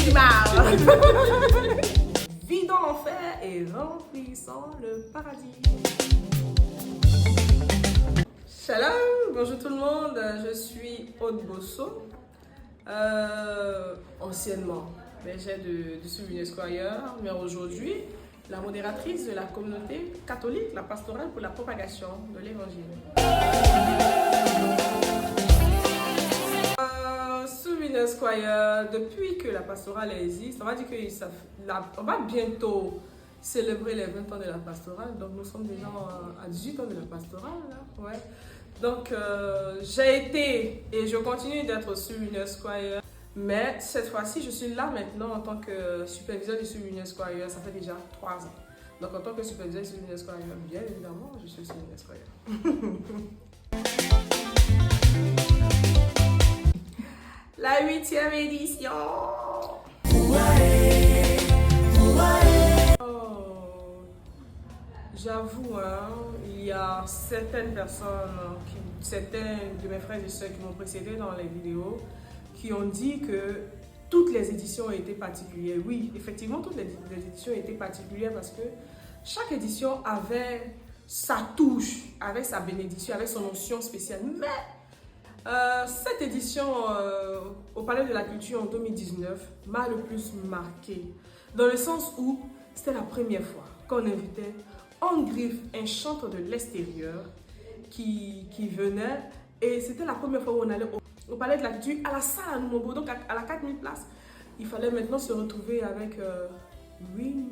tu parles. Vis dans l'enfer et remplissant le paradis. Shalom, bonjour tout le monde, je suis Aude Bosso, anciennement bergère du Souvenir Squire, mais aujourd'hui la modératrice de la communauté catholique, la pastorale pour la propagation de l'évangile. Souvenir Squire, depuis que la pastorale existe, on va dire qu'on va bientôt célébrer les 20 ans de la pastorale, donc nous sommes déjà à 18 ans de la pastorale, là, ouais. Donc j'ai été et je continue d'être Souvenir Squire, mais cette fois-ci je suis là maintenant en tant que superviseur du Souvenir Squire, ça fait déjà 3 ans. Donc en tant que superviseur du Souvenir Squire, bien évidemment, je suis Souvenir Squire. La 8e édition. J'avoue, hein, il y a certaines personnes, certains de mes frères et sœurs qui m'ont précédé dans les vidéos, qui ont dit que toutes les éditions ont été particulières. Oui, effectivement, toutes les éditions ont été particulières parce que chaque édition avait sa touche, avait sa bénédiction, avait son notion spéciale. Mais cette édition au Palais de la Culture en 2019 m'a le plus marqué, dans le sens où c'était la première fois qu'on invitait Angriff, un chanteur de l'extérieur qui venait, et c'était la première fois où on allait au Palais de la Culture, à la salle à Numombo, donc à la 4000 places. Il fallait maintenant se retrouver avec 8000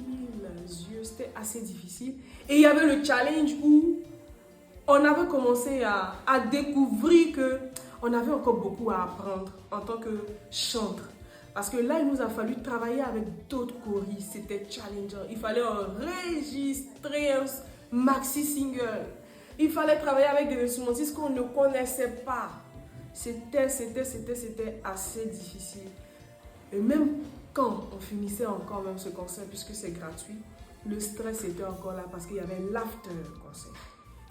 yeux, c'était assez difficile. Et il y avait le challenge où on avait commencé à découvrir qu'on avait encore beaucoup à apprendre en tant que chanteur. Parce que là, il nous a fallu travailler avec d'autres choristes, c'était challengeant. Il fallait enregistrer un maxi single. Il fallait travailler avec des instrumentistes qu'on ne connaissait pas. C'était assez difficile. Et même quand on finissait encore même ce concert, puisque c'est gratuit, le stress était encore là parce qu'il y avait l'after concert.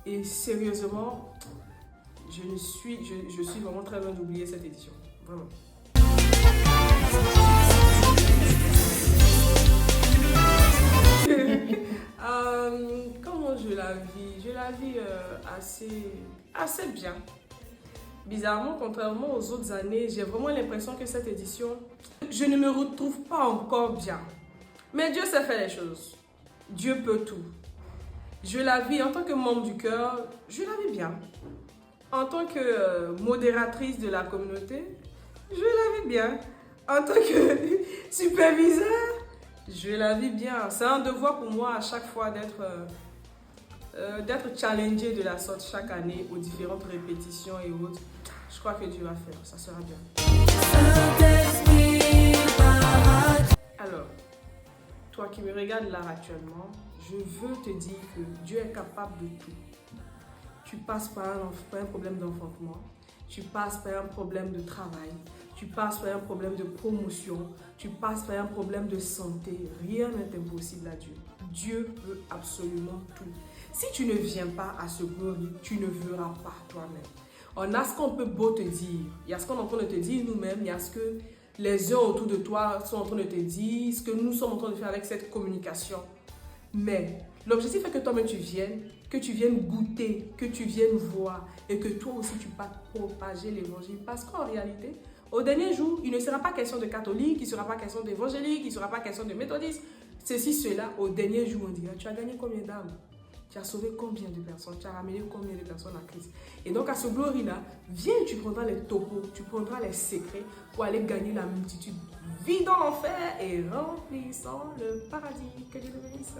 Et sérieusement, je suis vraiment très loin d'oublier cette édition. Vraiment. Comment je la vis? Je la vis assez bien. Bizarrement, contrairement aux autres années, j'ai vraiment l'impression que cette édition, je ne me retrouve pas encore bien. Mais Dieu sait faire les choses. Dieu peut tout. Je la vis en tant que membre du chœur, je la vis bien. En tant que modératrice de la communauté, je la vis bien. En tant que superviseur, je la vis bien. C'est un devoir pour moi à chaque fois d'être challengé de la sorte chaque année aux différentes répétitions et autres. Je crois que Dieu va faire, ça sera bien. Alors, toi qui me regardes là actuellement, je veux te dire que Dieu est capable de tout. Tu passes par un problème d'enfantement, tu passes par un problème de travail, tu passes par un problème de promotion, tu passes par un problème de santé. Rien n'est impossible à Dieu. Dieu peut absolument tout. Si tu ne viens pas à ce glory, tu ne verras pas toi-même. On a ce qu'on peut beau te dire, il y a ce qu'on est en train de te dire nous-mêmes, il y a ce que les uns autour de toi sont en train de te dire, ce que nous sommes en train de faire avec cette communication. Mais l'objectif est que toi-même tu viennes goûter, que tu viennes voir et que toi aussi tu passes propager l'évangile. Parce qu'en réalité, au dernier jour, il ne sera pas question de catholique, il ne sera pas question d'évangélique, il ne sera pas question de méthodiste. Ceci, cela, au dernier jour, on dira, tu as gagné combien d'âmes? Tu as sauvé combien de personnes? Tu as ramené combien de personnes à Christ? Et donc à ce glory-là, viens, tu prendras les topos, tu prendras les secrets pour aller gagner la multitude. Vis dans l'enfer et remplissant le paradis. Que Dieu te bénisse.